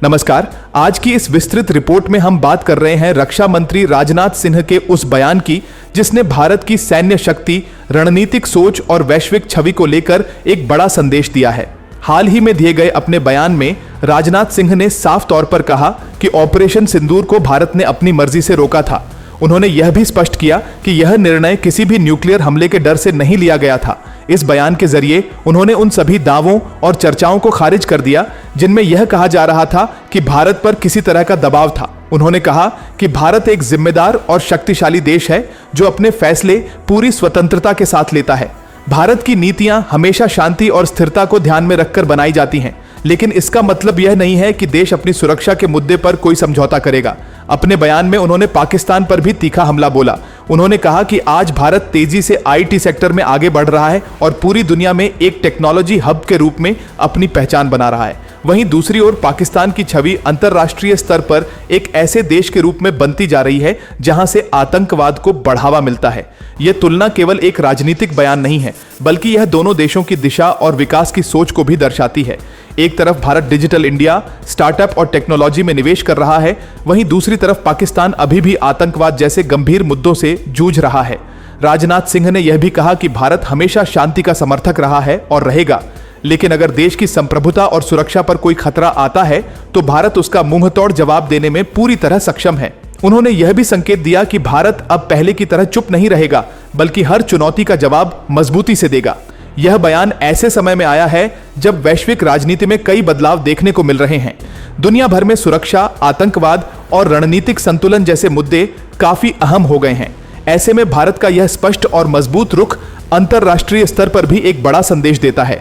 नमस्कार। आज की इस विस्तृत रिपोर्ट में हम बात कर रहे हैं रक्षा मंत्री राजनाथ सिंह के उस बयान की जिसने भारत की सैन्य शक्ति, रणनीतिक सोच और वैश्विक छवि को लेकर एक बड़ा संदेश दिया है। हाल ही में दिए गए अपने बयान में राजनाथ सिंह ने साफ तौर पर कहा कि ऑपरेशन सिंदूर को भारत ने अपनी मर्जी से रोका था। उन्होंने यह भी स्पष्ट किया कि यह निर्णय किसी भी न्यूक्लियर हमले के डर से नहीं लिया गया था। इस बयान के जरिए उन्होंने उन सभी दावों और चर्चाओं को खारिज कर दिया जिनमें यह कहा जा रहा था कि भारत पर किसी तरह का दबाव था। उन्होंने कहा कि भारत एक जिम्मेदार और शक्तिशाली देश है जो अपने फैसले पूरी स्वतंत्रता के साथ लेता है। भारत की नीतियां हमेशा शांति और स्थिरता को ध्यान में रखकर बनाई जाती हैं, लेकिन इसका मतलब यह नहीं है कि देश अपनी सुरक्षा के मुद्दे पर कोई समझौता करेगा। अपने बयान में उन्होंने पाकिस्तान पर भी तीखा हमला बोला। उन्होंने कहा कि आज भारत तेजी से आईटी सेक्टर में आगे बढ़ रहा है और पूरी दुनिया में एक टेक्नोलॉजी हब के रूप में अपनी पहचान बना रहा है। वहीं दूसरी ओर पाकिस्तान की छवि अंतर्राष्ट्रीय स्तर पर एक ऐसे देश के रूप में बनती जा रही है जहां से आतंकवाद को बढ़ावा मिलता है। यह तुलना केवल एक राजनीतिक बयान नहीं है, बल्कि यह दोनों देशों की दिशा और विकास की सोच को भी दर्शाती है। एक तरफ भारत डिजिटल इंडिया, स्टार्टअप और टेक्नोलॉजी में निवेश कर रहा है, वहीं दूसरी तरफ पाकिस्तान अभी भी आतंकवाद जैसे गंभीर मुद्दों से जूझ रहा है। राजनाथ सिंह ने यह भी कहा कि भारत हमेशा शांति का समर्थक रहा है और रहेगा, लेकिन अगर देश की संप्रभुता और सुरक्षा पर कोई खतरा आता है तो भारत उसका मुंहतोड़ जवाब देने में पूरी तरह सक्षम है। उन्होंने यह भी संकेत दिया कि भारत अब पहले की तरह चुप नहीं रहेगा, बल्कि हर चुनौती का जवाब मजबूती से देगा। यह बयान ऐसे समय में आया है जब वैश्विक राजनीति में कई बदलाव देखने को मिल रहे हैं। दुनिया भर में सुरक्षा, आतंकवाद और रणनीतिक संतुलन जैसे मुद्दे काफी अहम हो गए हैं। ऐसे में भारत का यह स्पष्ट और मजबूत रुख अंतर्राष्ट्रीय स्तर पर भी एक बड़ा संदेश देता है।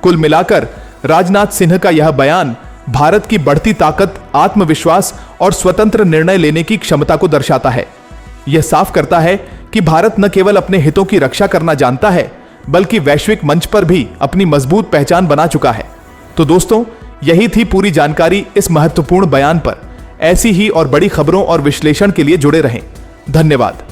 कुल मिलाकर राजनाथ सिंह का यह बयान भारत की बढ़ती ताकत, आत्मविश्वास और स्वतंत्र निर्णय लेने की क्षमता को दर्शाता है। यह साफ करता है कि भारत न केवल अपने हितों की रक्षा करना जानता है, बल्कि वैश्विक मंच पर भी अपनी मजबूत पहचान बना चुका है। तो दोस्तों, यही थी पूरी जानकारी इस महत्वपूर्ण बयान पर। ऐसी ही और बड़ी खबरों और विश्लेषण के लिए जुड़े रहें। धन्यवाद।